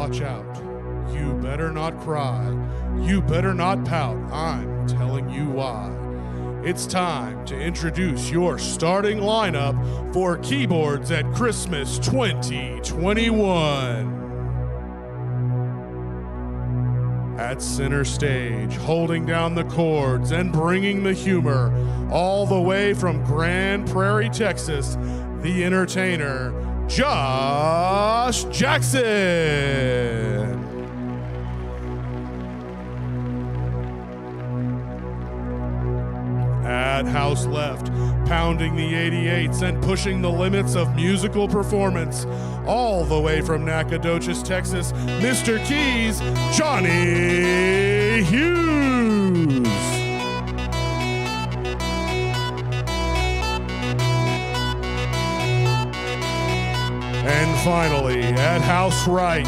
watch out. You better not cry. You better not pout. I'm telling you why. It's time to introduce your starting lineup for Keyboards at Christmas 2021. At center stage, holding down the chords and bringing the humor, all the way from Grand Prairie, Texas, the entertainer, Josh Jackson. At house left, pounding the 88s and pushing the limits of musical performance, all the way from Nacogdoches, Texas, Mr. Keys, Johnny Hughes. And finally, at house right,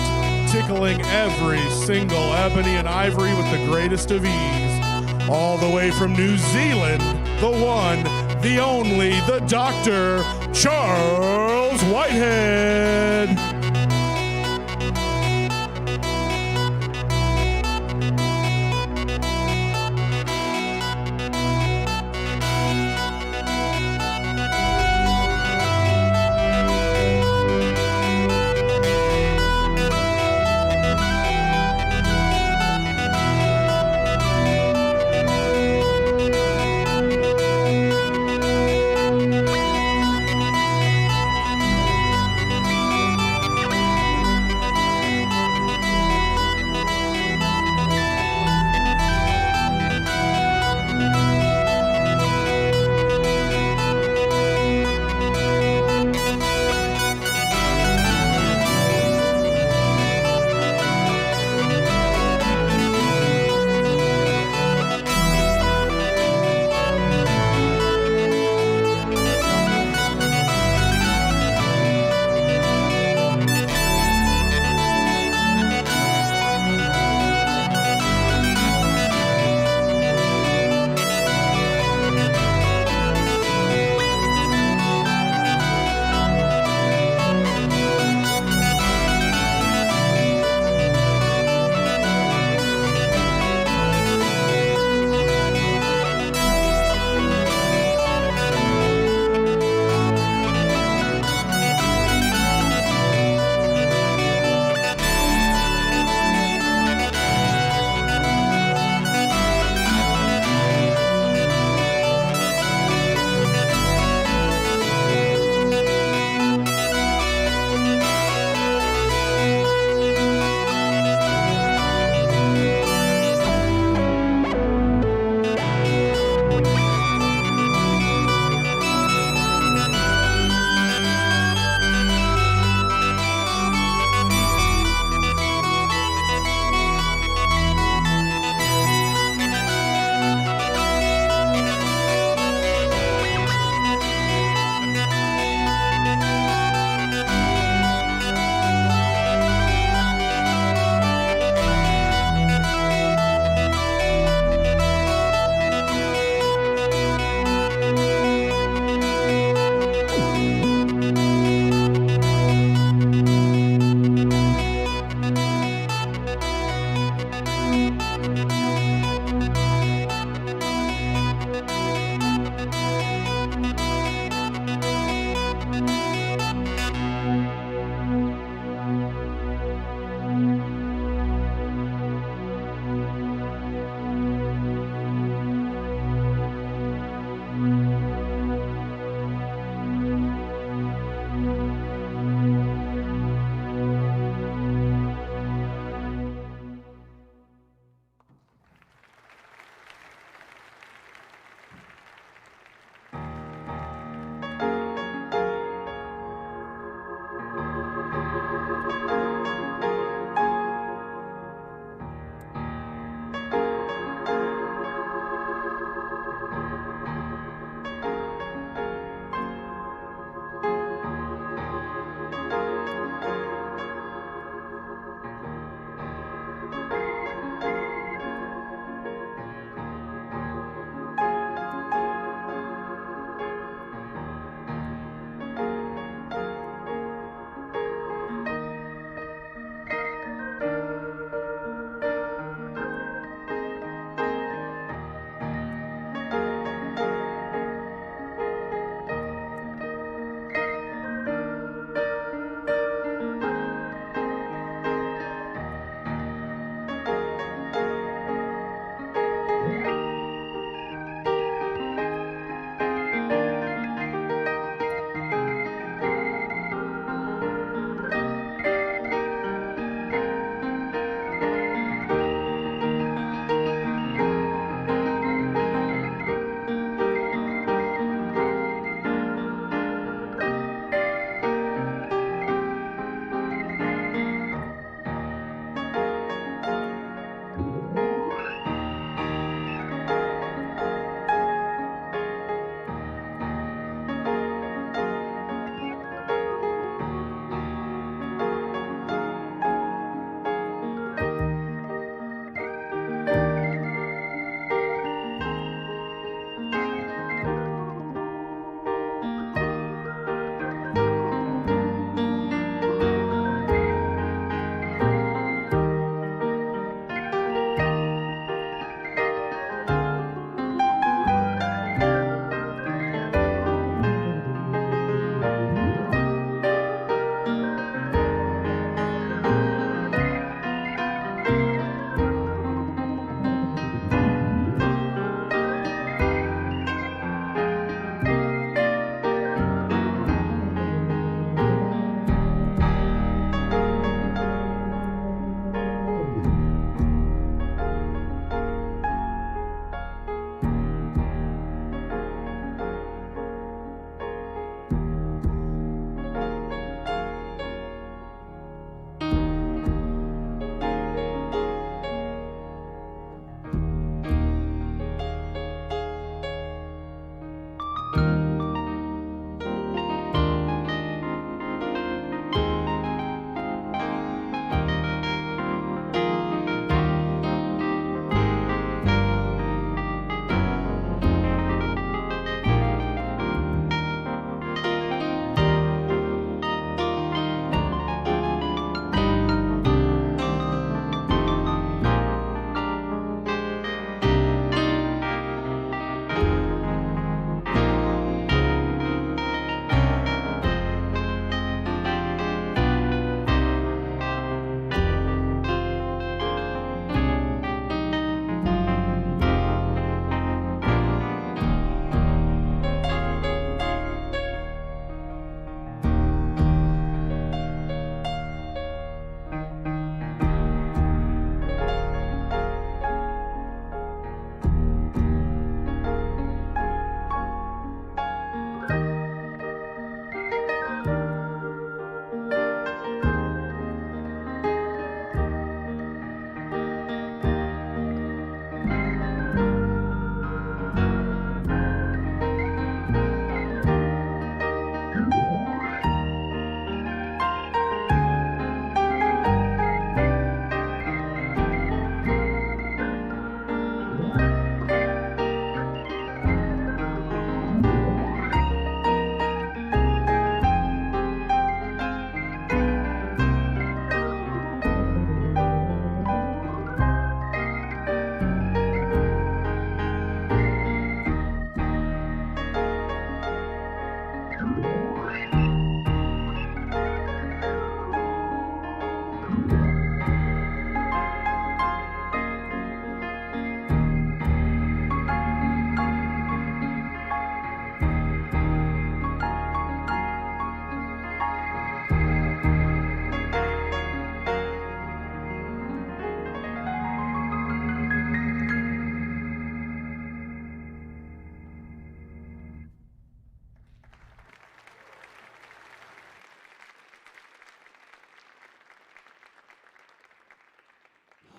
tickling every single ebony and ivory with the greatest of ease, all the way from New Zealand, the one, the only, the Dr. Charles Whitehead.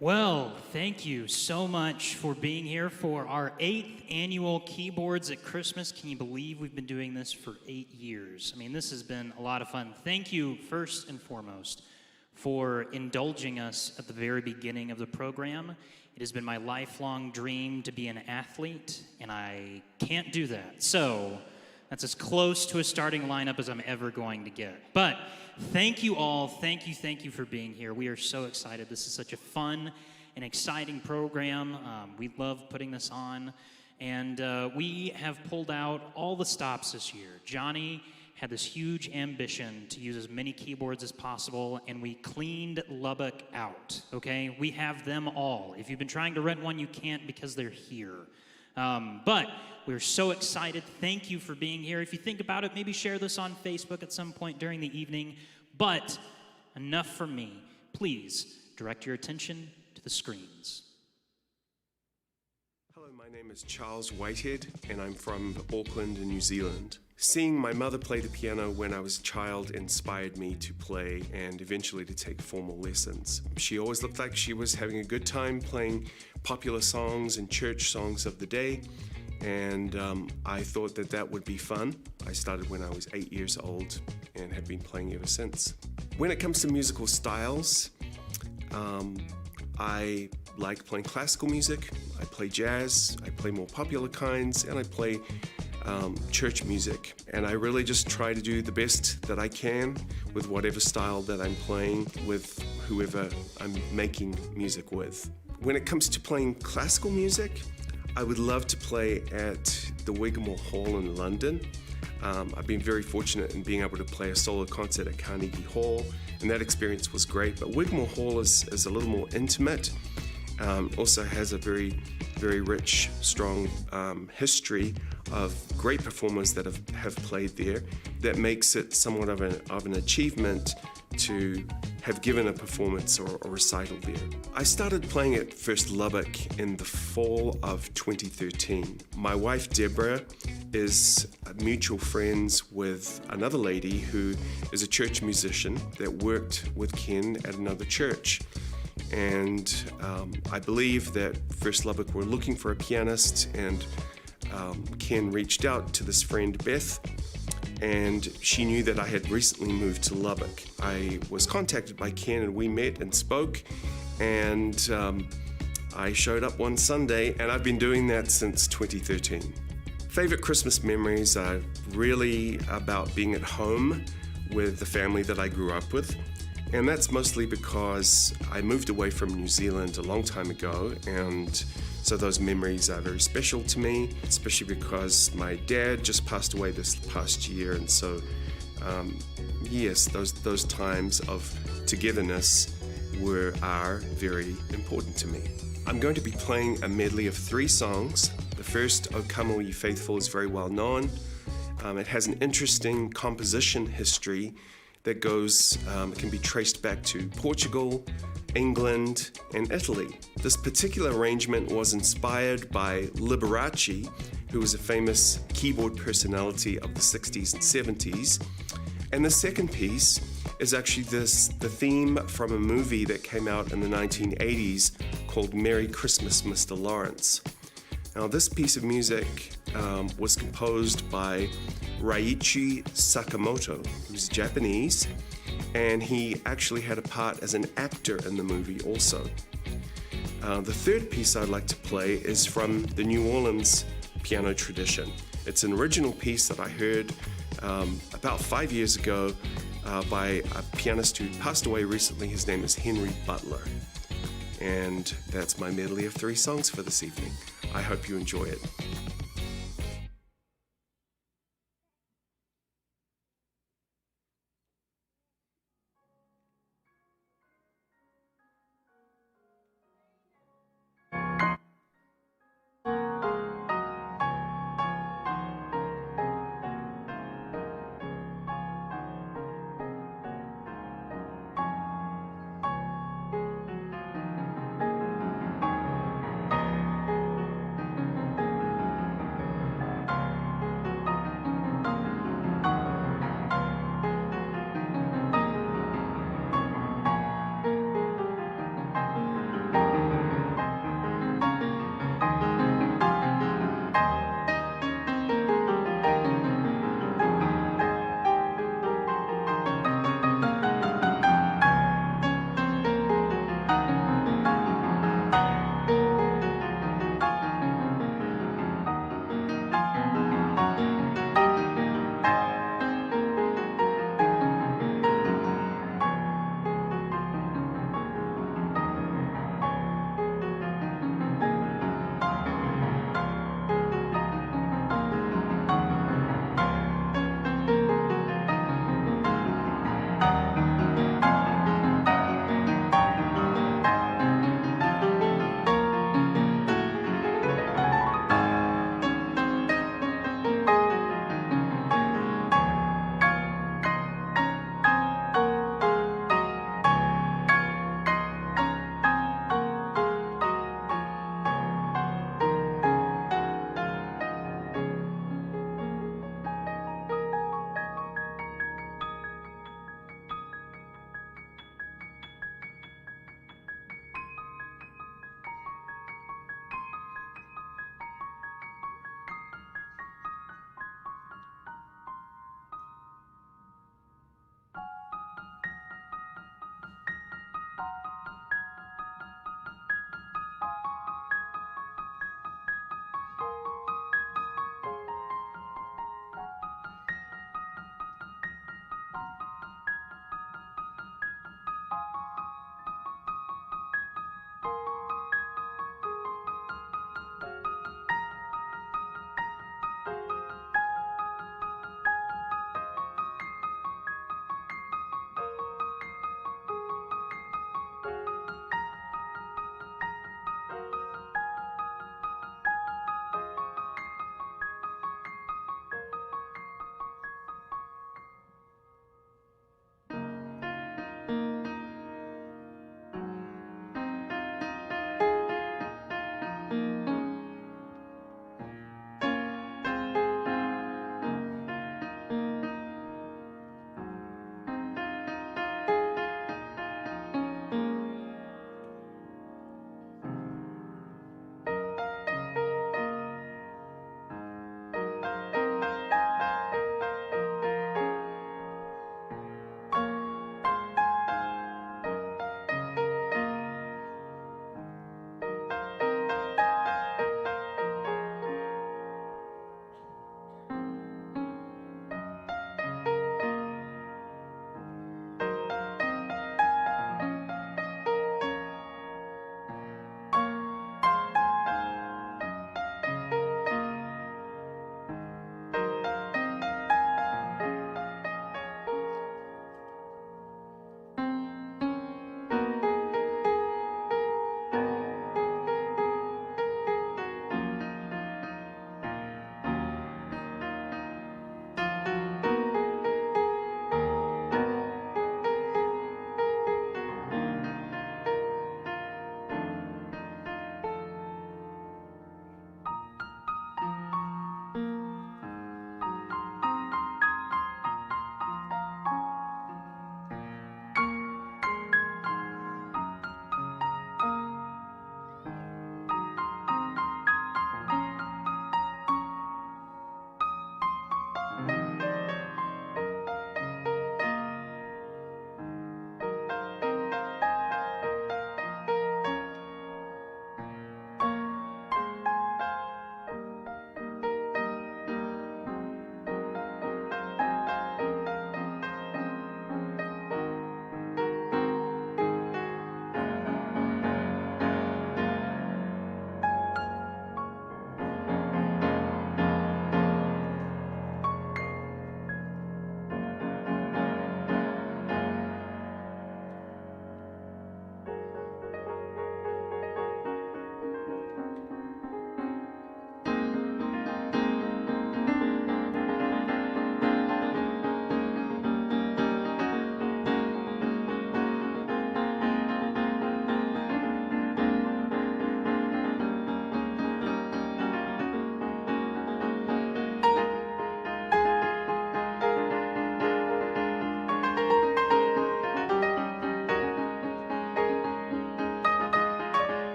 Well, thank you so much for being here for our 8th annual Keyboards at Christmas. Can you believe we've been doing this for 8 years? I mean, this has been a lot of fun. Thank you, first and foremost, for indulging us at the very beginning of the program. It has been my lifelong dream to be an athlete, and I can't do that. So that's as close to a starting lineup as I'm ever going to get. But thank you all. Thank you for being here. We are so excited. This is such a fun and exciting program. We love putting this on. And we have pulled out all the stops this year. Johnny had this huge ambition to use as many keyboards as possible, and we cleaned Lubbock out, okay? We have them all. If you've been trying to rent one, you can't because they're here. But we're so excited. Thank you for being here. If you think about it, maybe share this on Facebook at some point during the evening. But enough from me. Please direct your attention to the screens. Hello, my name is Charles Whitehead, and I'm from Auckland in New Zealand. Seeing my mother play the piano when I was a child inspired me to play and eventually to take formal lessons. She always looked like she was having a good time playing popular songs and church songs of the day, and I thought that that would be fun. I started when I was 8 years old and have been playing ever since. When it comes to musical styles, I like playing classical music, I play jazz, I play more popular kinds, and I play church music. And I really just try to do the best that I can with whatever style that I'm playing with whoever I'm making music with. When it comes to playing classical music, I would love to play at the Wigmore Hall in London. I've been very fortunate in being able to play a solo concert at Carnegie Hall, and that experience was great. But Wigmore Hall is a little more intimate. Also has a very rich, strong history of great performers that have played there. That makes it somewhat of an achievement to have given a performance or a recital there. I started playing at First Lubbock in the fall of 2013. My wife Deborah is mutual friends with another lady who is a church musician that worked with Ken at another church. And I believe that First Lubbock were looking for a pianist, and Ken reached out to this friend Beth, and she knew that I had recently moved to Lubbock. I was contacted by Ken and we met and spoke, and I showed up one Sunday, and I've been doing that since 2013. Favorite Christmas memories are really about being at home with the family that I grew up with. And that's mostly because I moved away from New Zealand a long time ago, and so those memories are very special to me, especially because my dad just passed away this past year, and so yes, those times of togetherness are very important to me. I'm going to be playing a medley of 3 songs. The first, O Come All Ye Faithful, is very well known. It has an interesting composition history that can be traced back to Portugal, England, and Italy. This particular arrangement was inspired by Liberace, who was a famous keyboard personality of the 60s and 70s. And the second piece is actually the theme from a movie that came out in the 1980s called Merry Christmas, Mr. Lawrence. Now, this piece of music was composed by Raiichi Sakamoto, who's Japanese, and he actually had a part as an actor in the movie also. The third piece I'd like to play is from the New Orleans piano tradition. It's an original piece that I heard about 5 years ago by a pianist who passed away recently. His name is Henry Butler. And that's my medley of 3 songs for this evening. I hope you enjoy it.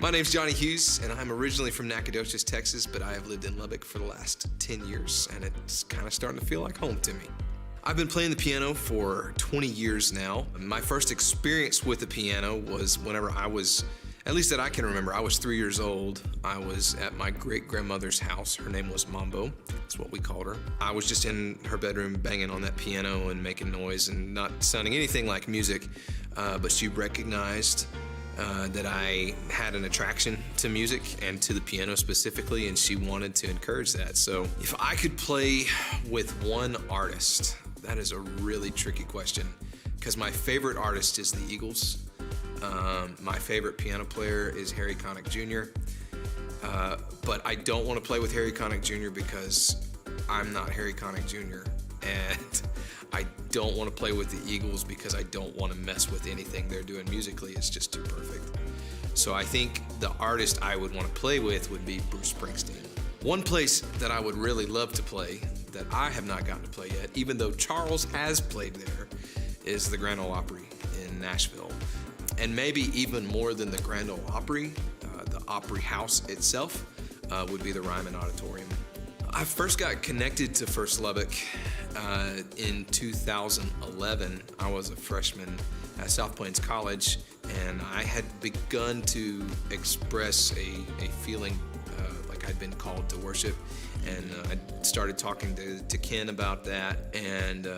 My name's Johnny Hughes, and I'm originally from Nacogdoches, Texas, but I have lived in Lubbock for the last 10 years, and it's kind of starting to feel like home to me. I've been playing the piano for 20 years now. My first experience with the piano was whenever I was, at least that I can remember, I was 3 years old. I was at my great-grandmother's house. Her name was Mambo. That's what we called her. I was just in her bedroom banging on that piano and making noise and not sounding anything like music, but she recognized that I had an attraction to music and to the piano specifically, and she wanted to encourage that. So if I could play with one artist, that is a really tricky question, because my favorite artist is the Eagles. My favorite piano player is Harry Connick Jr., but I don't want to play with Harry Connick Jr. because I'm not Harry Connick Jr., and I don't want to play with the Eagles because I don't want to mess with anything they're doing musically. It's just too perfect. So I think the artist I would want to play with would be Bruce Springsteen. One place that I would really love to play that I have not gotten to play yet, even though Charles has played there, is the Grand Ole Opry in Nashville. And maybe even more than the Grand Ole Opry, the Opry House itself would be the Ryman Auditorium. I first got connected to First Lubbock in 2011. I was a freshman at South Plains College, and I had begun to express a feeling like I'd been called to worship. And I started talking to Ken about that, and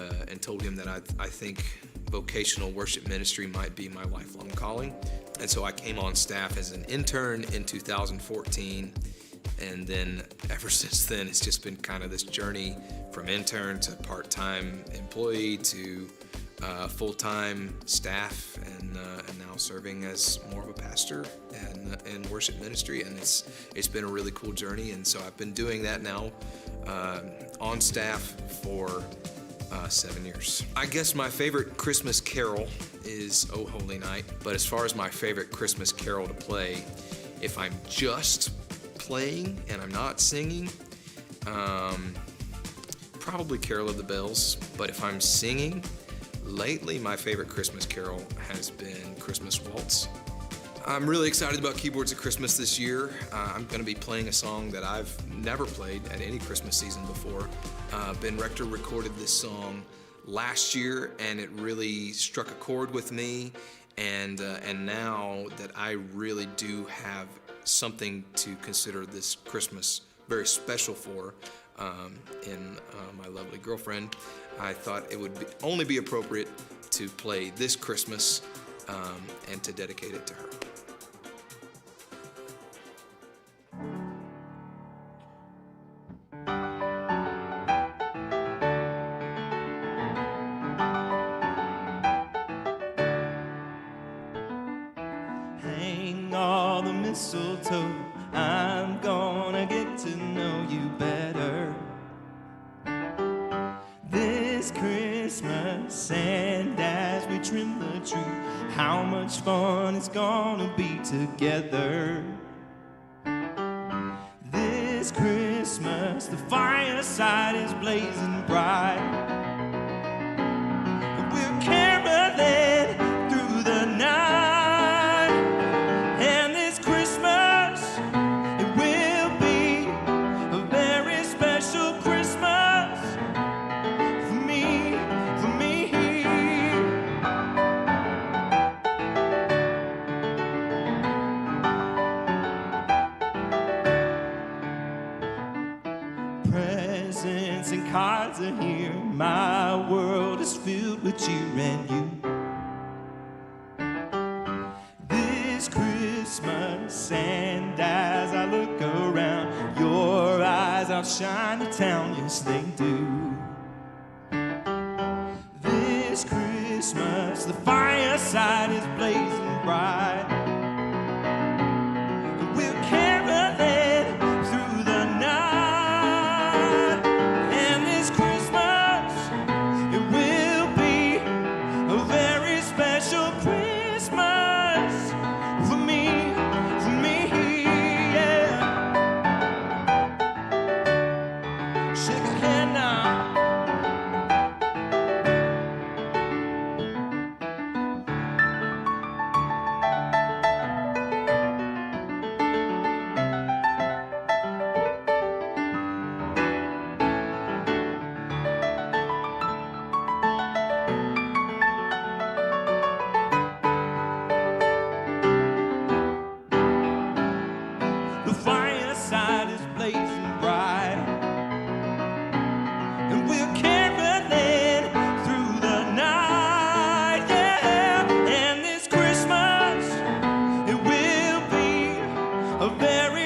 told him that I think vocational worship ministry might be my lifelong calling. And so I came on staff as an intern in 2014. And then ever since then, it's just been kind of this journey from intern to part-time employee to full-time staff, and now serving as more of a pastor and worship ministry. And it's been a really cool journey. And so I've been doing that now on staff for 7 years. I guess my favorite Christmas carol is "O Holy Night." But as far as my favorite Christmas carol to play, if I'm just playing and I'm not singing, probably Carol of the Bells. But if I'm singing, lately my favorite Christmas carol has been Christmas Waltz. I'm really excited about Keyboards at Christmas this year. I'm going to be playing a song that I've never played at any Christmas season before. Ben Rector recorded this song last year, and it really struck a chord with me. And now that I really do have something to consider this Christmas very special for in my lovely girlfriend, I thought it would only be appropriate to play this Christmas and to dedicate it to her. Hang all the mistletoe, I'm gonna get to know you better this Christmas. And as we trim the tree, how much fun it's gonna be together this Christmas. The fireside is blazing bright, we're caroling through the night. Presents and cards are here. My world is filled with you and you. This Christmas, and as I look around, your eyes outshine the town, yes they do. This Christmas, the fireside is blazing bright, we're caroling through the night. Shake a hand now.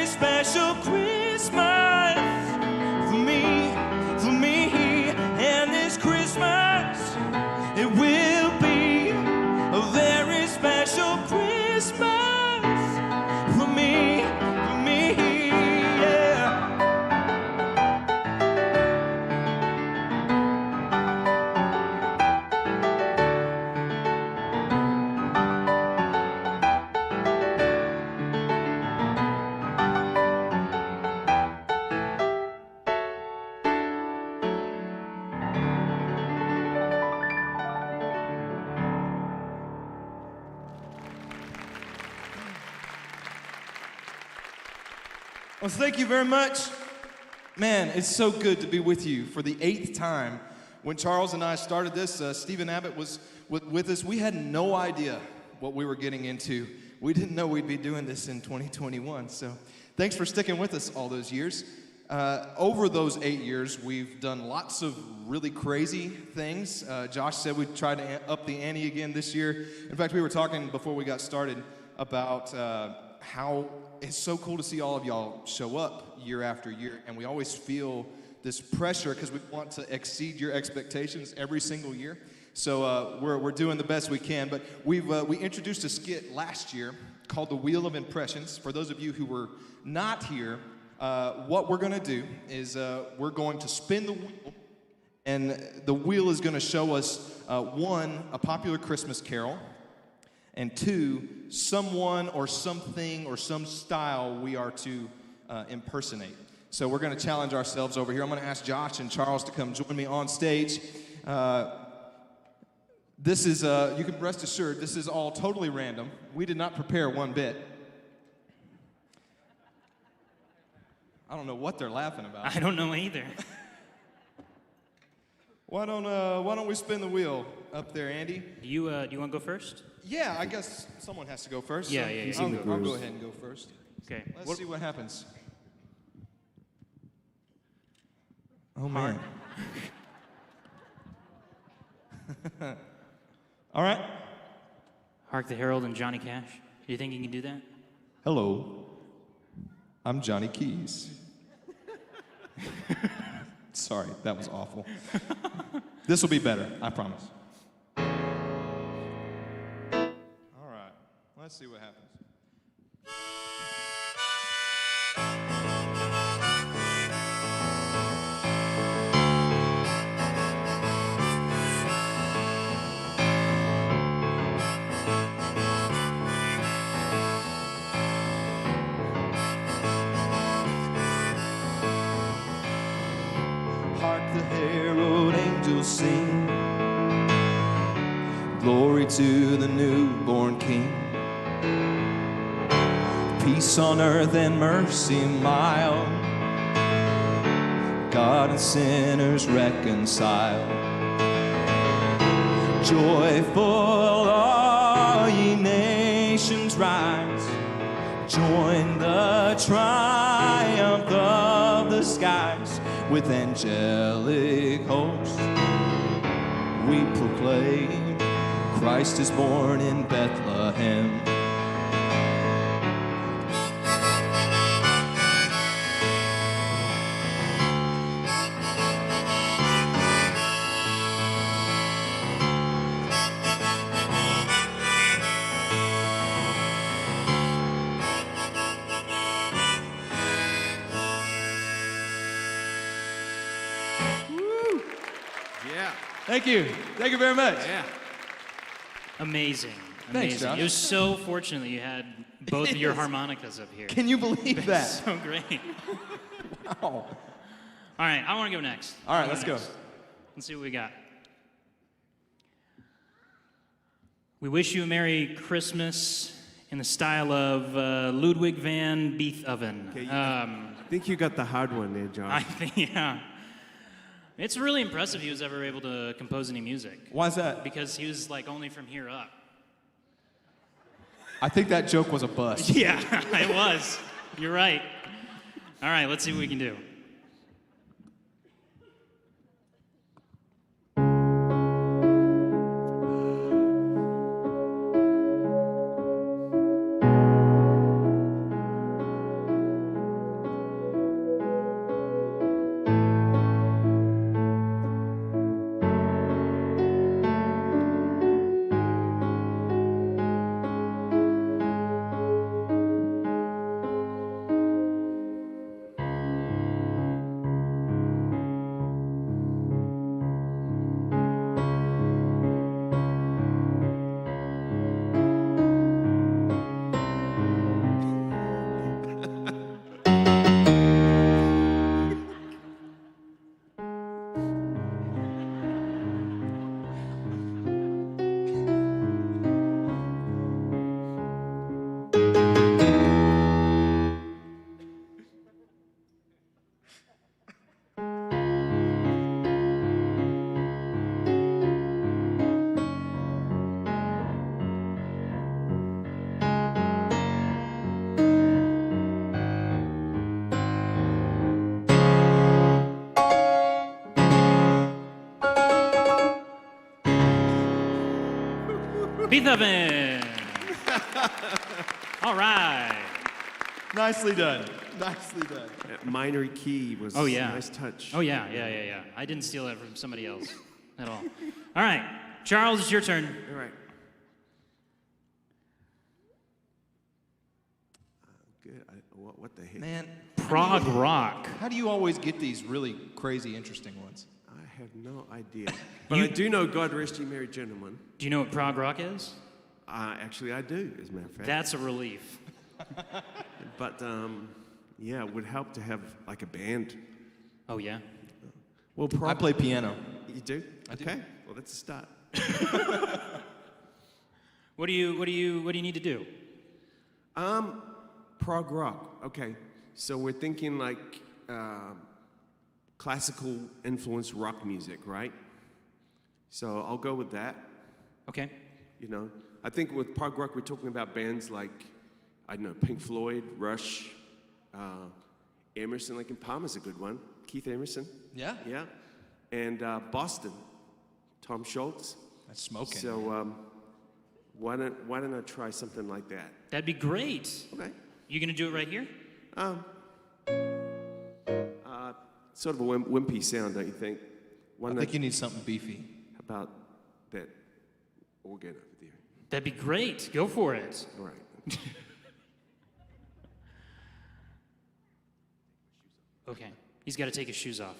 very special Christmas for me, and this Christmas it will be a very special Christmas for me, yeah. Well, thank you very much. Man, it's so good to be with you for the 8th time. When Charles and I started this, Stephen Abbott was with us. We had no idea what we were getting into. We didn't know we'd be doing this in 2021. So thanks for sticking with us all those years. Over those 8 years, we've done lots of really crazy things. Josh said we'd try to up the ante again this year. In fact, we were talking before we got started about how it's so cool to see all of y'all show up year after year, and we always feel this pressure because we want to exceed your expectations every single year. So we're doing the best we can, but we introduced a skit last year called The Wheel of Impressions. For those of you who were not here, what we're going to do is we're going to spin the wheel, and the wheel is going to show us, 1, a popular Christmas carol, and 2, someone or something or some style we are to impersonate. So we're going to challenge ourselves over here. I'm going to ask Josh and Charles to come join me on stage. This is, you can rest assured, this is all totally random. We did not prepare one bit. I don't know what they're laughing about. I don't know either. Why don't we spin the wheel up there, Andy? Do you want to go first? Yeah, I guess someone has to go first. Yeah, so yeah, yeah. I'll go ahead and go first. Okay. Let's see what happens. Oh, man. All right. Hark the Herald and Johnny Cash. Do you think you can do that? Hello. I'm Johnny Keys. Sorry, that was awful. This will be better, I promise. All right, let's see what happens. Hark the herald angels sing, glory to the newborn King. Peace on earth and mercy mild, God and sinners reconciled. Joyful all ye nations rise, join the triumph of the skies. With angelic hosts we proclaim, Christ is born in Bethlehem. Thank you. Thank you very much. Yeah. Amazing. Thanks, Amazing. Josh. It was so fortunate that you had both of your harmonicas up here. Can you believe that? So great. Wow. All right, I want to go next. All right, let's go. Let's see what we got. We wish you a Merry Christmas in the style of Ludwig van Beethoven. Okay, I think you got the hard one there, John. I think, yeah. It's really impressive he was ever able to compose any music. Why's that? Because he was like only from here up. I think that joke was a bust. Yeah, it was. You're right. All right, let's see what we can do. Beethoven. All right. Nicely done. Nicely done. That minor key was Oh, yeah. a nice touch. Oh, yeah. I didn't steal that from somebody else at all. All right. Charles, it's your turn. All right. Good. What the heck? Man, Prog rock. how do you always get these really crazy, interesting ones? I have no idea. But I do know God Rest Ye Merry Gentlemen. Do you know what prog rock is? Actually, I do, as a matter of fact. That's a relief. But, yeah, it would help to have, like, a band. Oh, yeah? Well, I play piano. You do? I do. Okay. Well, that's a start. What do you need to do? Prog rock. Okay. So we're thinking like classical influenced rock music, right? So I'll go with that. Okay. You know, I think with prog rock, we're talking about bands like, I don't know, Pink Floyd, Rush, Emerson, Lake and Palmer's a good one. Keith Emerson. Yeah? Yeah. And Boston, Tom Schultz. That's smoking. So why don't I try something like that? That'd be great. Okay. You gonna do it right here? Sort of a wimpy sound, don't you think? Why I don't think you need something beefy. about that organ over there? That'd be great. Go for it. All right. Okay. He's got to take his shoes off.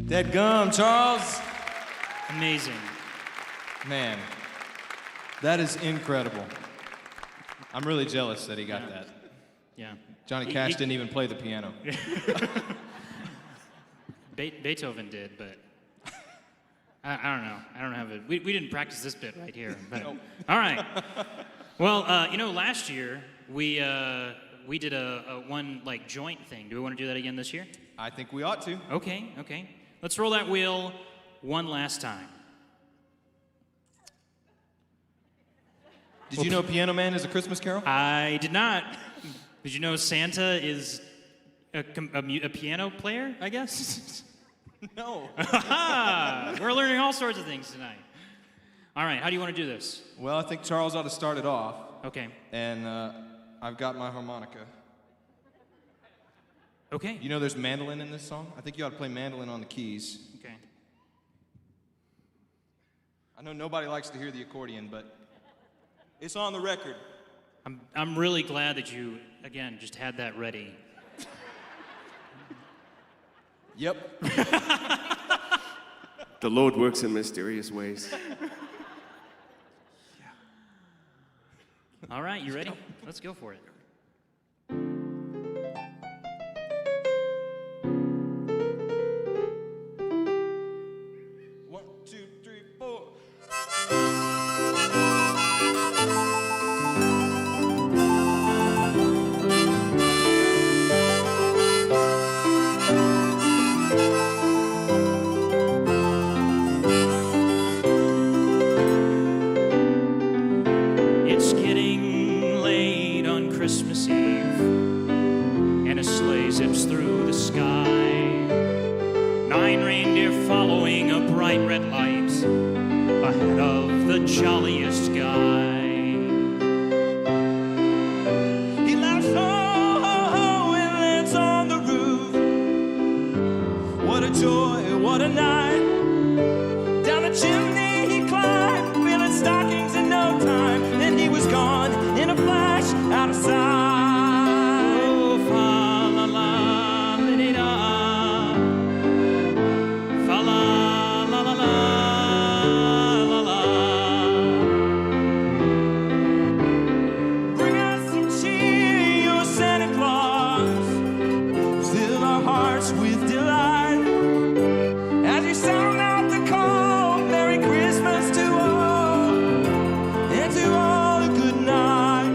Dead gum, Charles. Amazing. Man, that is incredible. I'm really jealous that he got that. Yeah. Johnny Cash didn't even play the piano. Beethoven did, but I don't know. I don't have it. We didn't practice this bit right here. But, all right. Well, last year we did a one like joint thing. Do we want to do that again this year? I think we ought to. Okay. Let's roll that wheel one last time. Did you know Piano Man is a Christmas carol? I did not. Did you know Santa is a piano player, I guess? No. We're learning all sorts of things tonight. All right, how do you want to do this? Well, I think Charles ought to start it off. Okay. And I've got my harmonica. Okay. You know there's mandolin in this song? I think you ought to play mandolin on the keys. Okay. I know nobody likes to hear the accordion, but it's on the record. I'm really glad that you, again, just had that ready. Yep. The Lord works in mysterious ways. All right, you ready? Let's go for it. One, two, three, four. It's getting late on Christmas Eve, and a sleigh zips through the sky. 9 reindeer following a bright red light ahead of the jolliest guy. He laughs ho, ho, ho, and lands on the roof. What a joy, what a night. Down the chimney he climbed, filling stockings in no time. Then he was gone in a flash, out of sight. Oh, fa la la la di da, fa la la la la la la. Bring us some cheer, your Santa Claus. Fill our hearts with delight as you sound out the call. Merry Christmas to all, and to all a good night.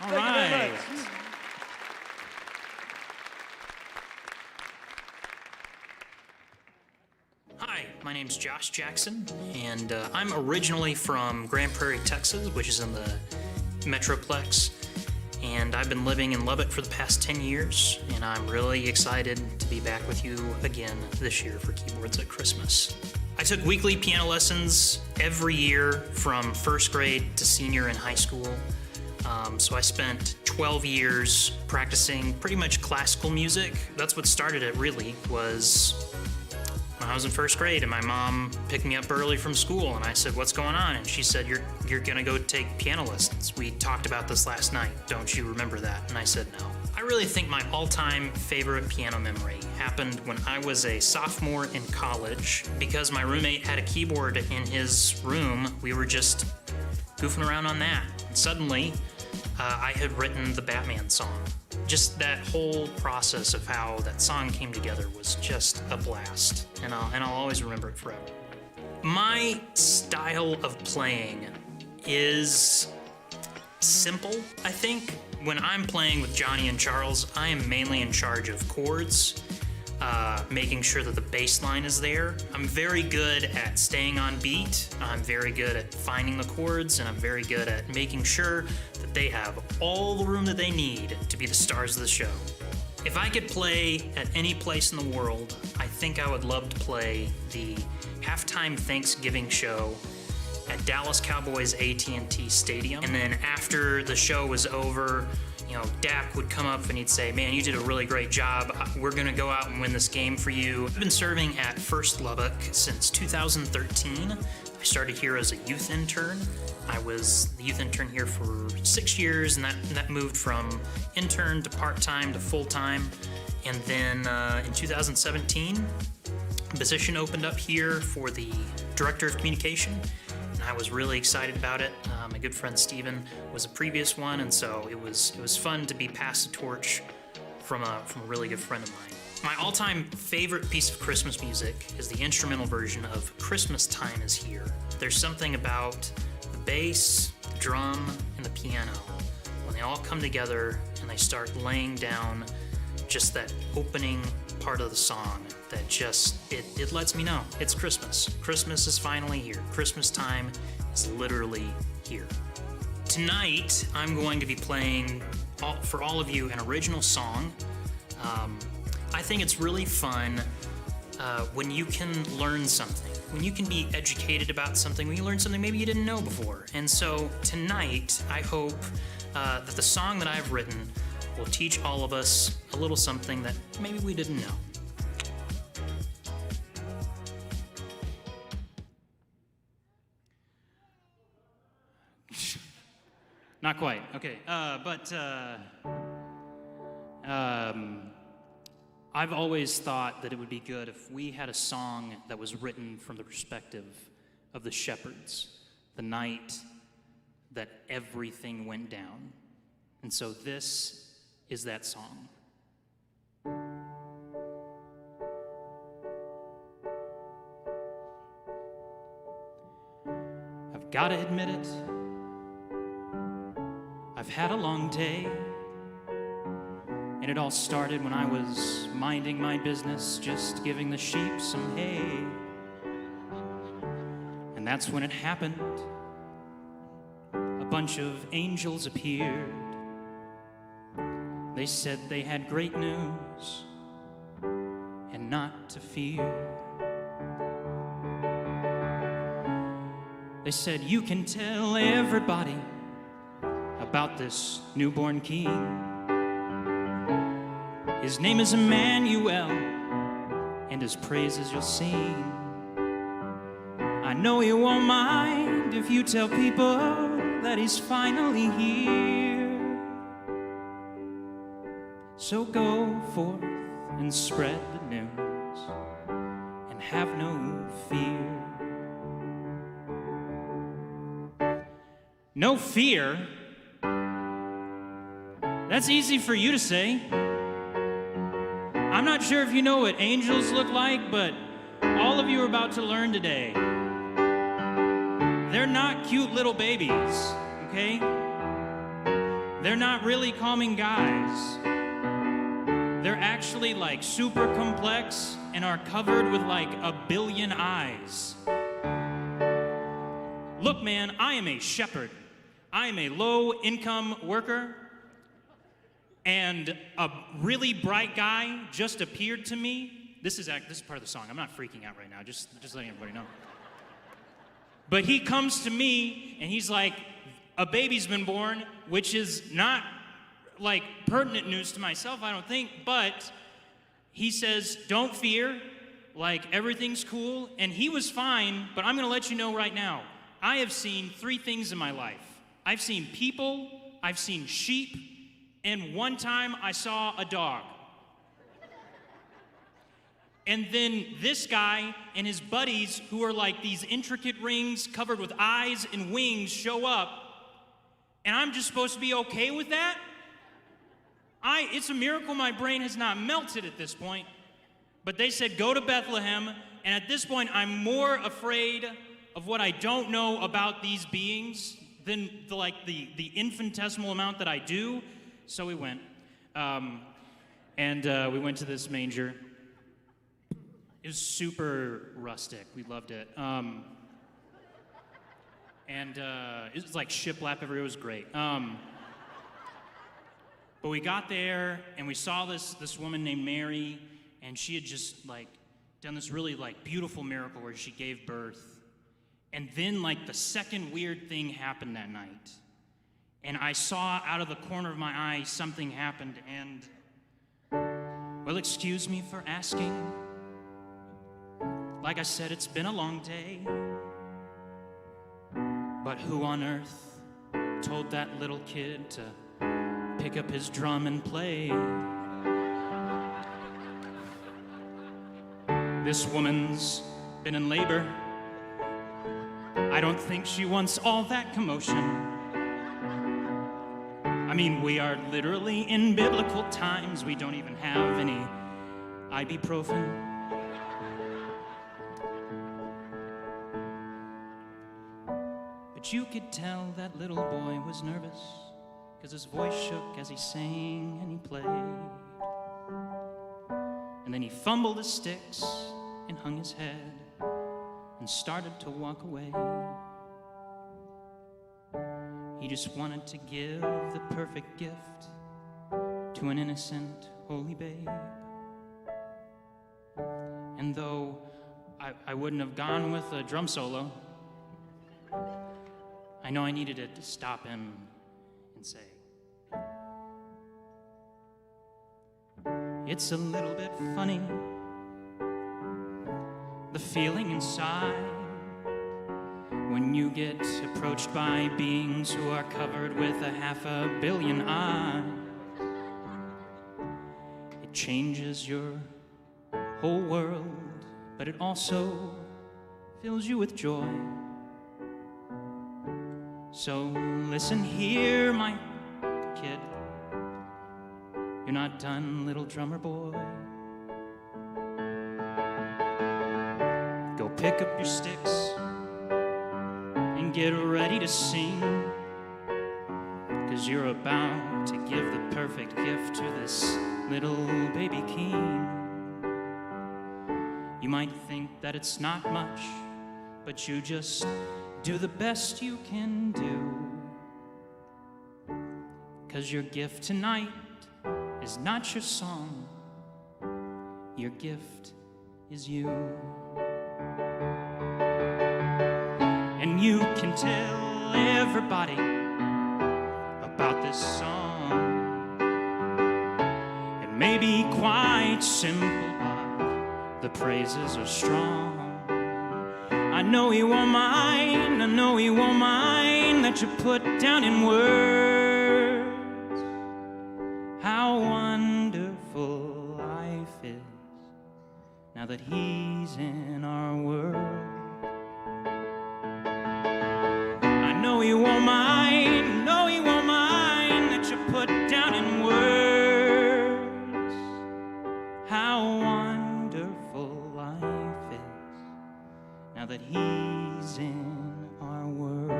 All right. Hi, my name's Josh Jackson, and I'm originally from Grand Prairie, Texas, which is in the Metroplex. And I've been living in Lubbock for the past 10 years, and I'm really excited to be back with you again this year for Keyboards at Christmas. I took weekly piano lessons every year from first grade to senior in high school. So I spent 12 years practicing pretty much classical music. That's what started it, really, was when I was in first grade and my mom picked me up early from school and I said, "What's going on?" And she said, You're gonna go take piano lessons. We talked about this last night. Don't you remember that?" And I said, "No." I really think my all-time favorite piano memory happened when I was a sophomore in college. Because my roommate had a keyboard in his room, we were just goofing around on that. And suddenly, I had written the Batman song. Just that whole process of how that song came together was just a blast, and I'll always remember it forever. My style of playing is simple, I think. When I'm playing with Johnny and Charles, I am mainly in charge of chords, making sure that the bass line is there. I'm very good at staying on beat. I'm very good at finding the chords, and I'm very good at making sure that they have all the room that they need to be the stars of the show. If I could play at any place in the world, I think I would love to play the halftime Thanksgiving show at Dallas Cowboys AT&T Stadium. And then after the show was over, Dak would come up and he'd say, "Man, you did a really great job. We're gonna go out and win this game for you." I've been serving at First Lubbock since 2013. I started here as a youth intern. I was the youth intern here for 6 years, and that moved from intern to part-time to full-time. And then in 2017, a position opened up here for the Director of Communication, and I was really excited about it. My good friend Steven was a previous one, and so it was fun to be passed the torch from a really good friend of mine. My all-time favorite piece of Christmas music is the instrumental version of Christmas Time Is Here. There's something about the bass, the drum, and the piano when they all come together and they start laying down just that opening part of the song that just, it lets me know it's Christmas. Christmas is finally here. Christmas time is literally here. Tonight, I'm going to be playing for all of you an original song. I think it's really fun when you can learn something, when you can be educated about something, when you learn something maybe you didn't know before. And so tonight, I hope that the song that I've written will teach all of us a little something that maybe we didn't know. Not quite. Okay. I've always thought that it would be good if we had a song that was written from the perspective of the shepherds, the night that everything went down. And so this is that song. I've got to admit it, I've had a long day, and it all started when I was minding my business, just giving the sheep some hay. And that's when it happened. A bunch of angels appeared. They said they had great news and not to fear. They said, you can tell everybody about this newborn king. His name is Emmanuel, and his praises you'll sing. I know you won't mind if you tell people that he's finally here. So go forth and spread the news and have no fear. No fear? That's easy for you to say. I'm not sure if you know what angels look like, but all of you are about to learn today. They're not cute little babies, okay? They're not really calming guys. They're actually like super complex and are covered with like 1 billion eyes. Look, man, I am a shepherd. I am a low-income worker, and a really bright guy just appeared to me. This is part of the song. I'm not freaking out right now, just letting everybody know. But he comes to me, and he's like, a baby's been born, which is not, like, pertinent news to myself, I don't think, but he says, don't fear, like, everything's cool, and he was fine, but I'm gonna let you know right now, I have seen 3 things in my life. I've seen people, I've seen sheep, and one time I saw a dog. And then this guy and his buddies, who are like these intricate rings covered with eyes and wings, show up, and I'm just supposed to be okay with that? It's a miracle my brain has not melted at this point. But they said, go to Bethlehem, and at this point, I'm more afraid of what I don't know about these beings than the infinitesimal amount that I do. So we went, and we went to this manger. It was super rustic. We loved it. And it was like shiplap everywhere. It was great. But we got there, and we saw this woman named Mary, and she had just like done this really like beautiful miracle where she gave birth. And then like the second weird thing happened that night. And I saw out of the corner of my eye something happened, and, well, excuse me for asking. Like I said, it's been a long day. But who on earth told that little kid to pick up his drum and play? This woman's been in labor. I don't think she wants all that commotion. I mean, we are literally in biblical times. We don't even have any ibuprofen. But you could tell that little boy was nervous, 'cause his voice shook as he sang and he played. And then he fumbled his sticks and hung his head and started to walk away. He just wanted to give the perfect gift to an innocent, holy babe. And though I wouldn't have gone with a drum solo, I know I needed it to stop him and say, it's a little bit funny, the feeling inside when When you get approached by beings who are covered with 500 million eyes, it changes your whole world, but it also fills you with joy. So listen here, my kid. You're not done, little drummer boy. Go pick up your sticks and get ready to sing, 'cause you're about to give the perfect gift to this little baby king. You might think that it's not much, but you just do the best you can do. 'Cause your gift tonight is not your song, your gift is you. And you can tell everybody about this song. It may be quite simple, but the praises are strong. I know he won't mind, I know he won't mind that you put down in words how wonderful life is now that he's in our world. I know he won't mind, no he won't mind that you put down in words how wonderful life is now that he's in our world.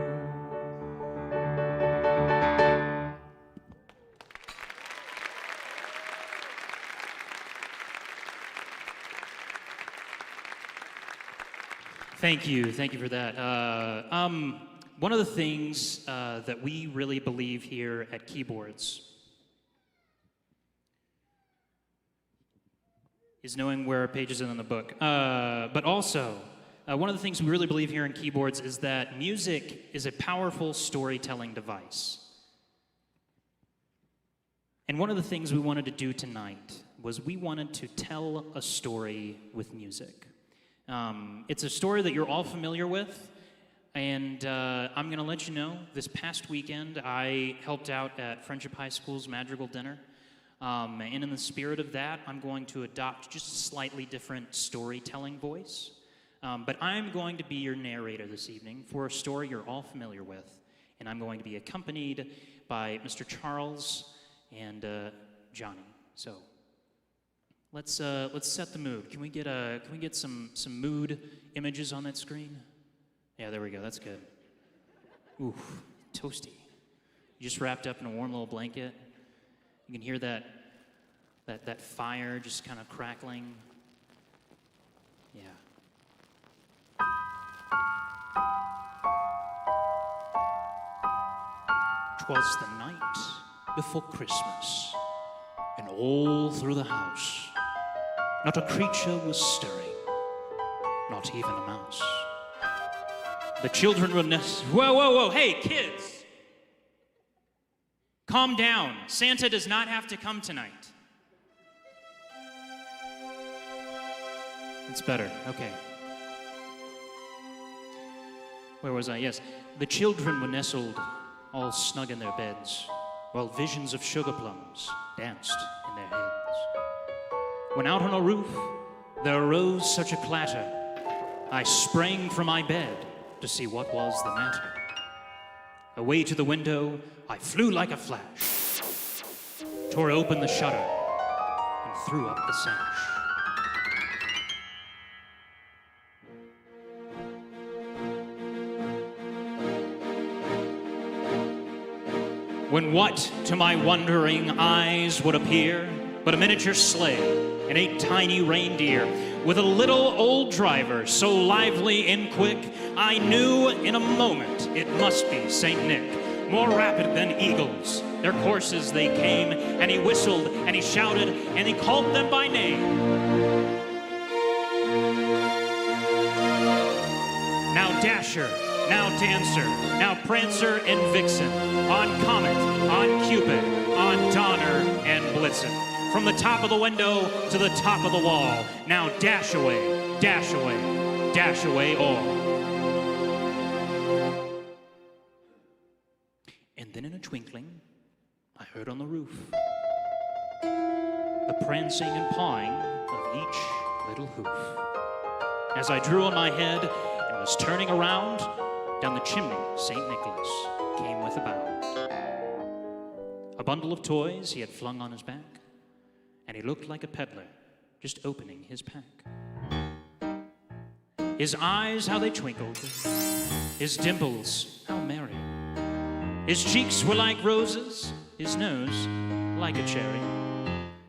Thank you for that. One of the things that we really believe here at Keyboards is knowing where our pages are in the book. But also, one of the things we really believe here in Keyboards is that music is a powerful storytelling device. And one of the things we wanted to do tonight was we wanted to tell a story with music. It's a story that you're all familiar with, and I'm going to let you know, this past weekend I helped out at Friendship High School's Madrigal Dinner, and in the spirit of that, I'm going to adopt just a slightly different storytelling voice. But I'm going to be your narrator this evening for a story you're all familiar with, and I'm going to be accompanied by Mr. Charles and Johnny. So let's set the mood. Can we get some mood images on that screen? Yeah, there we go. That's good. Ooh, toasty. You just wrapped up in a warm little blanket. You can hear that fire just kind of crackling. Yeah. 'Twas the night before Christmas, and all through the house, not a creature was stirring, not even a mouse. The children were whoa, hey, kids! Calm down. Santa does not have to come tonight. It's better, okay. Where was I? Yes. The children were nestled all snug in their beds, while visions of sugar plums danced in their heads. When out on a roof there arose such a clatter, I sprang from my bed to see what was the matter. Away to the window I flew like a flash, tore open the shutter, and threw up the sash. When what to my wondering eyes would appear but a miniature sleigh and 8 tiny reindeer with a little old driver so lively and quick, I knew in a moment it must be Saint Nick. More rapid than eagles, their courses they came, and he whistled and he shouted and he called them by name. Now Dasher, now Dancer, now Prancer and Vixen, on Comet, on Cupid, on Donner and Blitzen. From the top of the window to the top of the wall, now dash away all. then in a twinkling, I heard on the roof the prancing and pawing of each little hoof. As I drew on my head and was turning around, down the chimney St. Nicholas came with a bound. A bundle of toys he had flung on his back, and he looked like a peddler just opening his pack. His eyes, how they twinkled, his dimples, how merry. His cheeks were like roses, his nose like a cherry.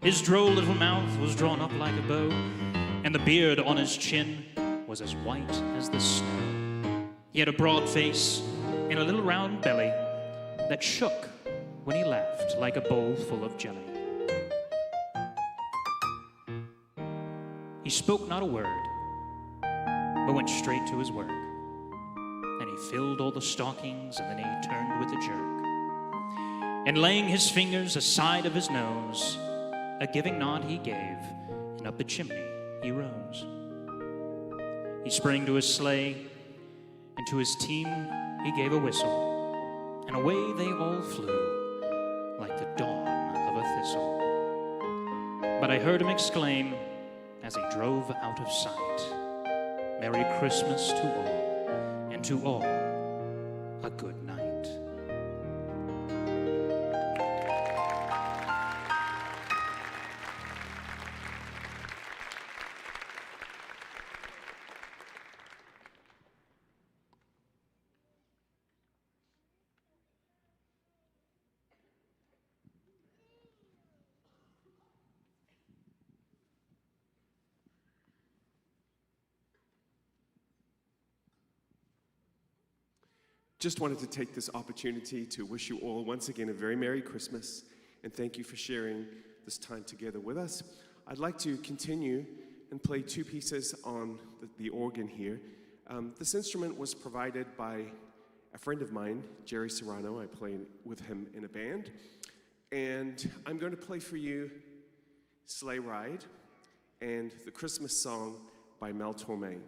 His droll little mouth was drawn up like a bow, and the beard on his chin was as white as the snow. He had a broad face and a little round belly that shook when he laughed like a bowl full of jelly. He spoke not a word, but went straight to his work. And he filled all the stockings, and then he turned with a jerk. And laying his fingers aside of his nose, a giving nod he gave, and up the chimney he rose. He sprang to his sleigh, and to his team he gave a whistle, and away they all flew like the dawn of a thistle. But I heard him exclaim as he drove out of sight, "Merry Christmas to all, and to all a good night." Just wanted to take this opportunity to wish you all once again a very Merry Christmas, and thank you for sharing this time together with us. I'd like to continue and play two pieces on the organ here. This instrument was provided by a friend of mine, Jerry Serrano. I play with him in a band. And I'm going to play for you Sleigh Ride and the Christmas song by Mel Torme.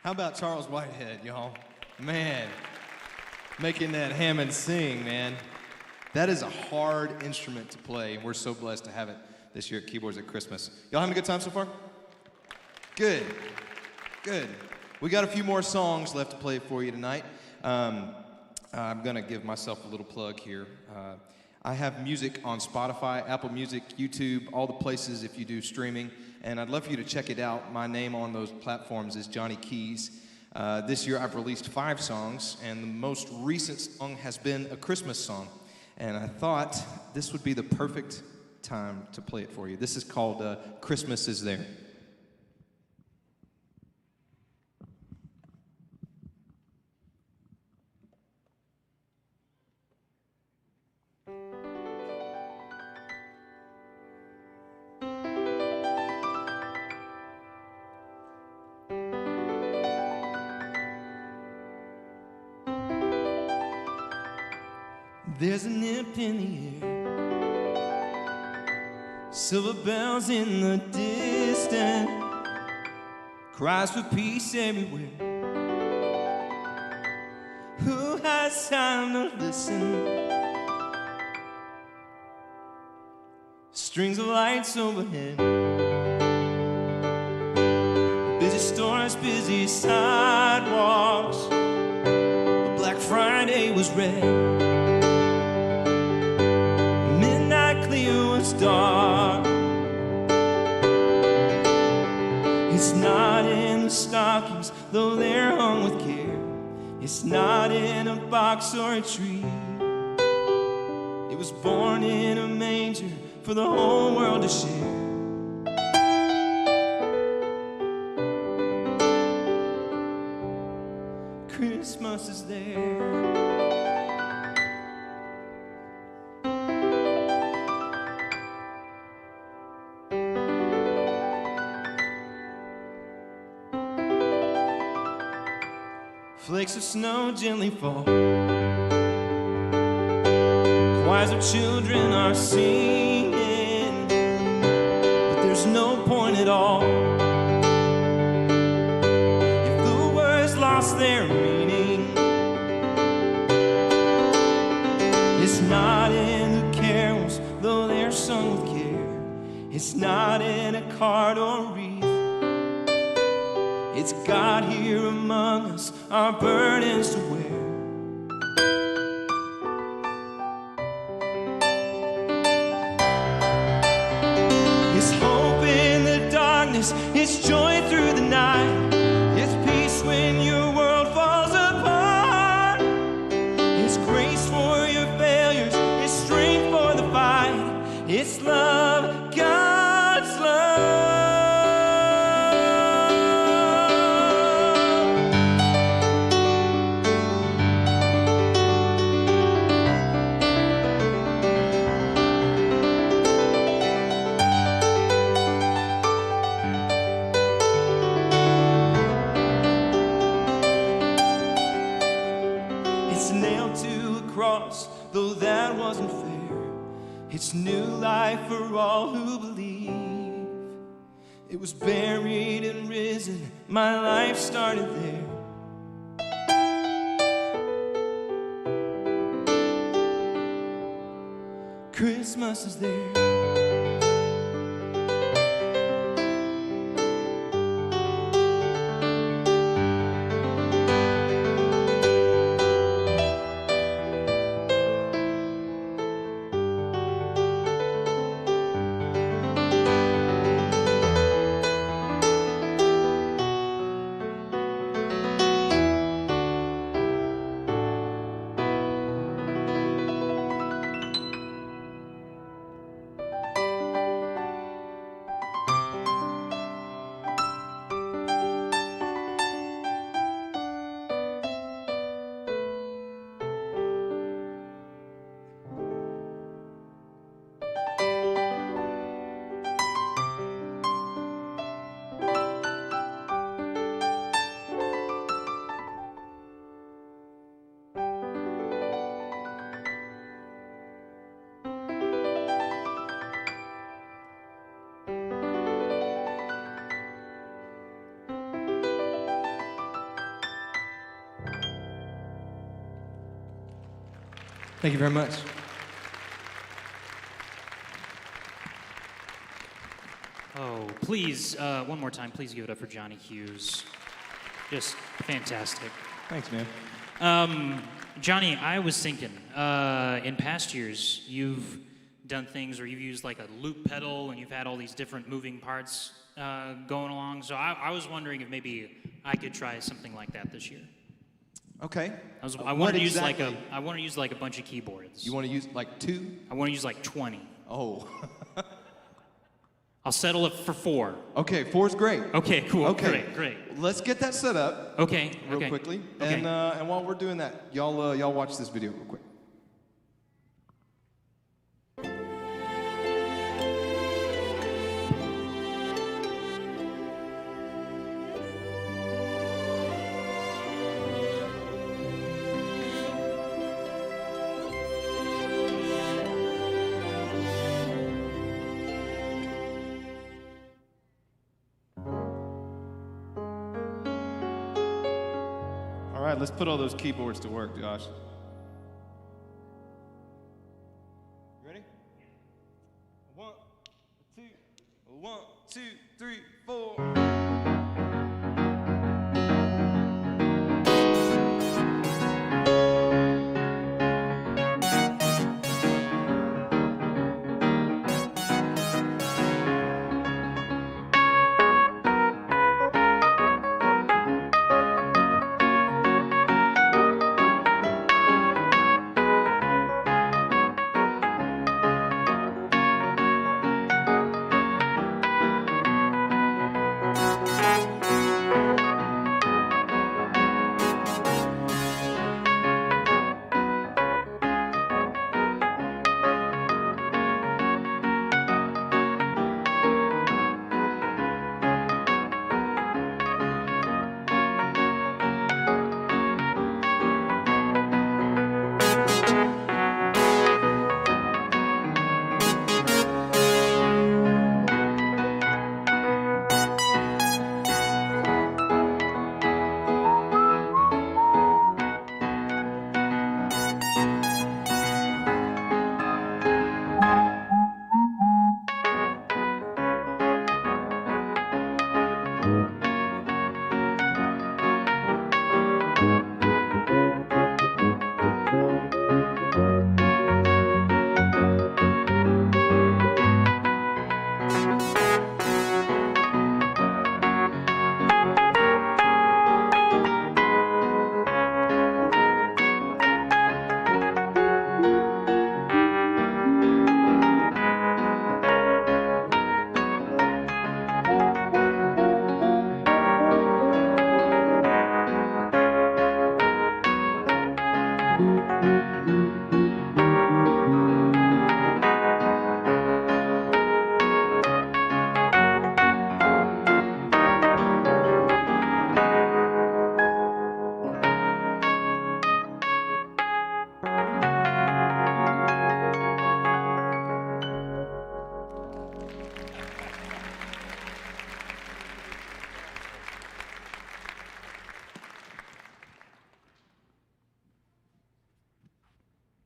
How about Charles Whitehead, y'all? Man, making that Hammond sing, man. That is a hard instrument to play, and we're so blessed to have it this year at Keyboards at Christmas. Y'all having a good time so far? Good, good. We got a few more songs left to play for you tonight. I'm gonna give myself a little plug here. I have music on Spotify, Apple Music, YouTube, all the places if you do streaming, and I'd love for you to check it out. My name on those platforms is Johnny Keys. This year I've released 5 songs, and the most recent song has been a Christmas song. And I thought this would be the perfect time to play it for you. This is called Christmas Is There. There's a nip in the air, silver bells in the distance, cries for peace everywhere. Who has time to listen? Strings of lights overhead, busy stores, busy sidewalks. But Black Friday was red, clear was dark. It's not in the stockings, though they're hung with care. It's not in a box or a tree. It was born in a manger for the whole world to share. Christmas is there. Flakes of snow gently fall. Choirs of children are singing, but there's no point at all if the words lost their meaning. It's not in the carols, though they're sung with care. It's not in a card or wreath. It's God here among us, our burdens to wear. It's hope in the darkness, it's joy through the night. It's peace when your world falls apart. It's grace for your failures, it's strength for the fight. It's love, God's love. Though that wasn't fair, it's new life for all who believe. It was buried and risen, my life started there. Christmas is there. Thank you very much. Oh, please, one more time, please give it up for Johnny Hughes. Just fantastic. Thanks, man. Johnny, I was thinking, in past years, you've done things where you've used like a loop pedal and you've had all these different moving parts going along. So I was wondering if maybe I could try something like that this year. Okay. I want to use like a bunch of keyboards. You want to use like 2? I want to use like 20. Oh. I'll settle it for 4. Okay, 4's great. Okay, cool. Okay. Great. Let's get that set up. Okay. Real quickly. Okay. And while we're doing that, y'all watch this video real quick. All right, let's put all those keyboards to work, Josh. You ready? 1, 2, 1, 2, 3, 4.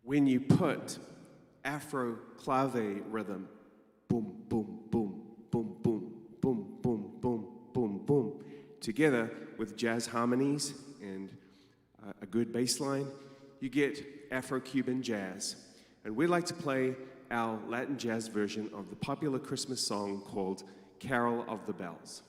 When you put Afro clave rhythm, boom, boom, boom, boom, boom, boom, boom, boom, boom, boom, together with jazz harmonies and a good bass line, you get Afro-Cuban jazz. And we'd like to play our Latin jazz version of the popular Christmas song called Carol of the Bells.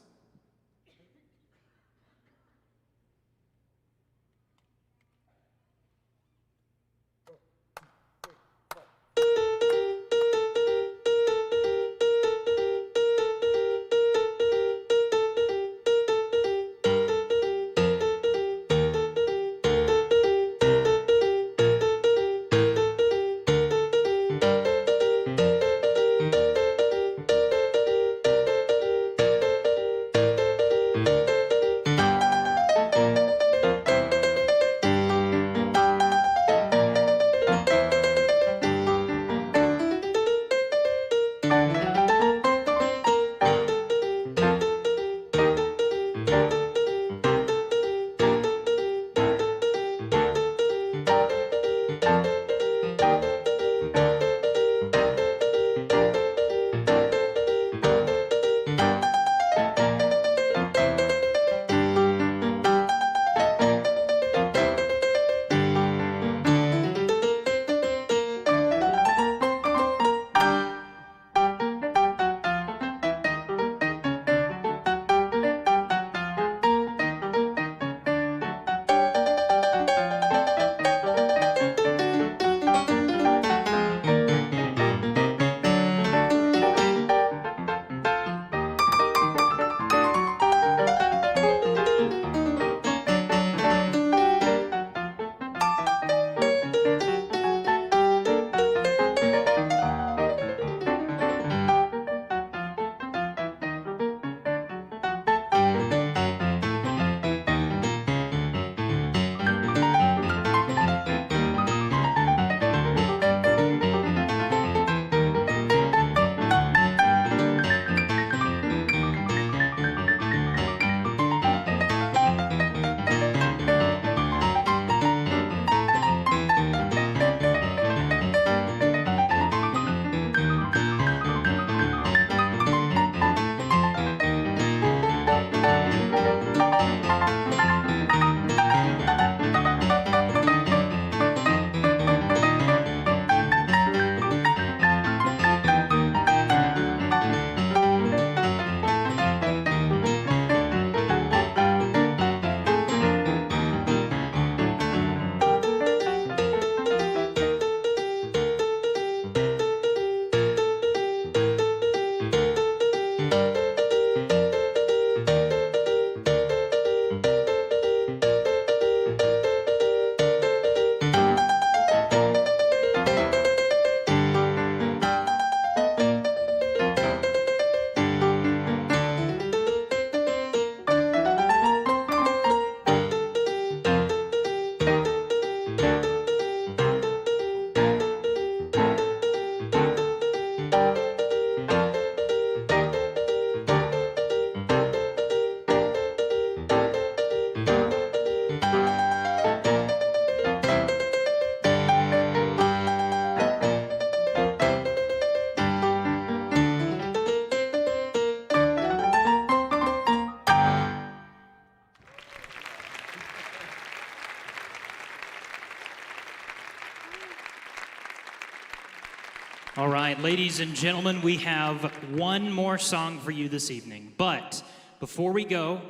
All right, ladies and gentlemen, we have one more song for you this evening. But before we go,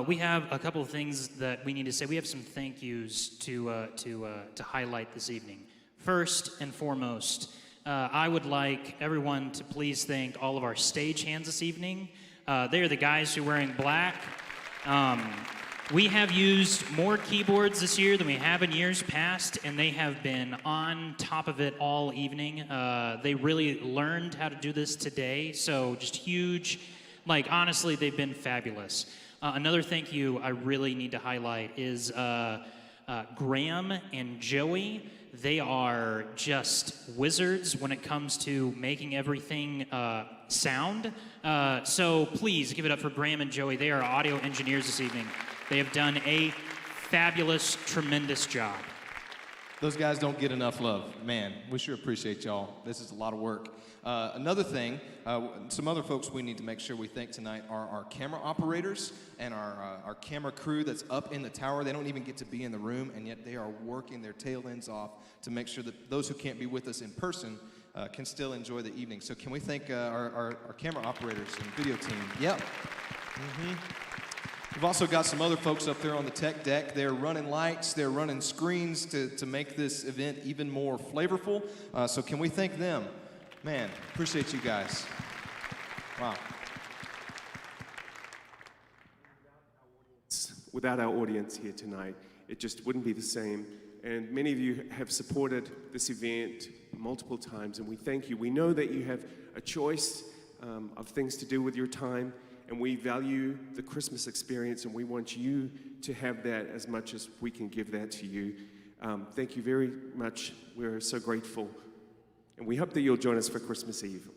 we have a couple of things that we need to say. We have some thank yous to highlight this evening. First and foremost, I would like everyone to please thank all of our stagehands this evening. They are the guys who are wearing black. We have used more keyboards this year than we have in years past, and they have been on top of it all evening. They really learned how to do this today, so just huge. Like, honestly, they've been fabulous. Another thank you I really need to highlight is Graham and Joey. They are just wizards when it comes to making everything sound. So please give it up for Graham and Joey. They are audio engineers this evening. They have done a fabulous, tremendous job. Those guys don't get enough love. Man, we sure appreciate y'all. This is a lot of work. Another thing, some other folks we need to make sure we thank tonight are our camera operators and our camera crew that's up in the tower. They don't even get to be in the room, and yet they are working their tail ends off to make sure that those who can't be with us in person can still enjoy the evening. So can we thank our camera operators and video team? Yep. We've also got some other folks up there on the tech deck. They're running lights, they're running screens to make this event even more flavorful. So can we thank them? Man, appreciate you guys. Wow. Without our audience here tonight, it just wouldn't be the same. And many of you have supported this event multiple times, and we thank you. We know that you have a choice of things to do with your time, and we value the Christmas experience, and we want you to have that as much as we can give that to you. Thank you very much. We're so grateful. And we hope that you'll join us for Christmas Eve.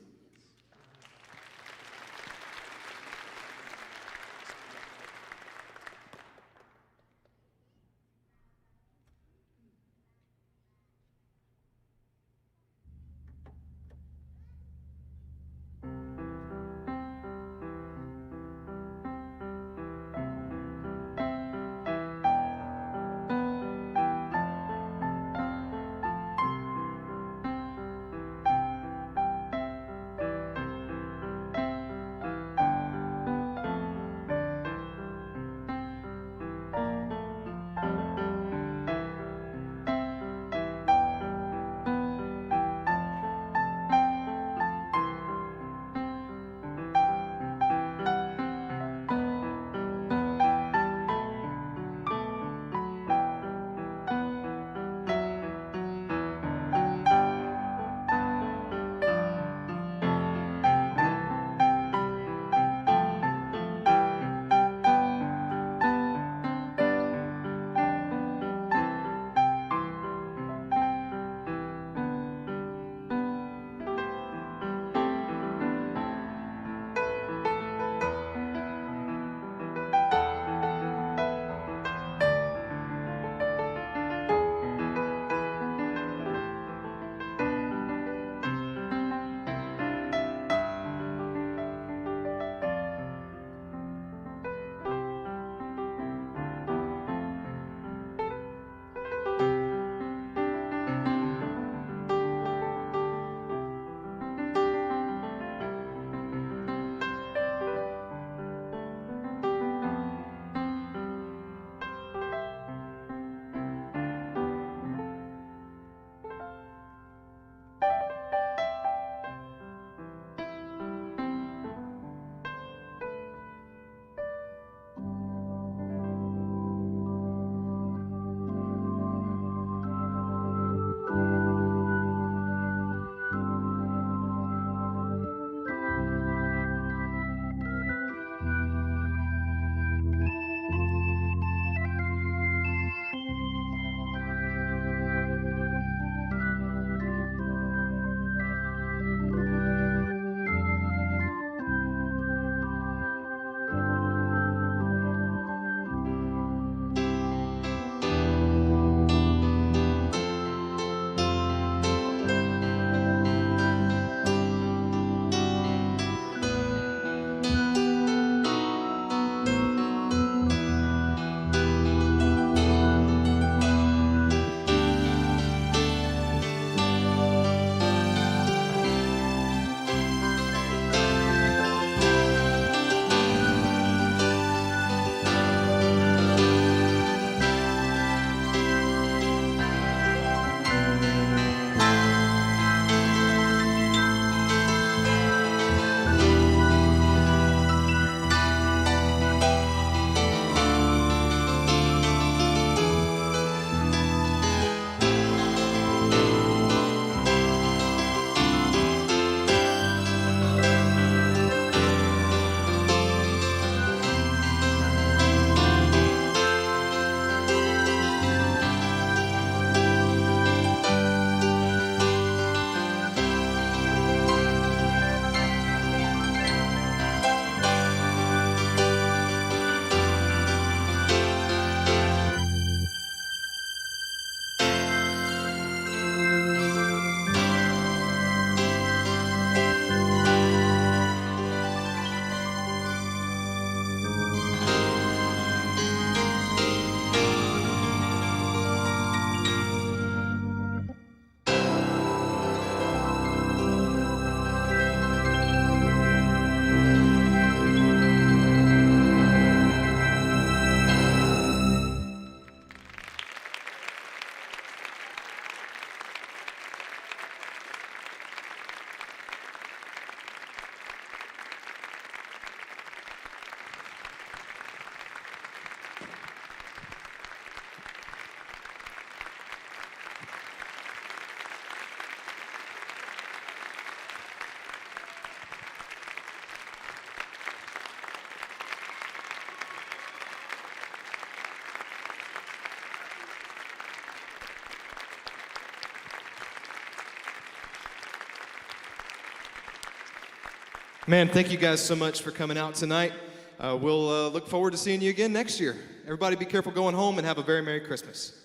Man, thank you guys so much for coming out tonight. We'll look forward to seeing you again next year. Everybody be careful going home and have a very Merry Christmas.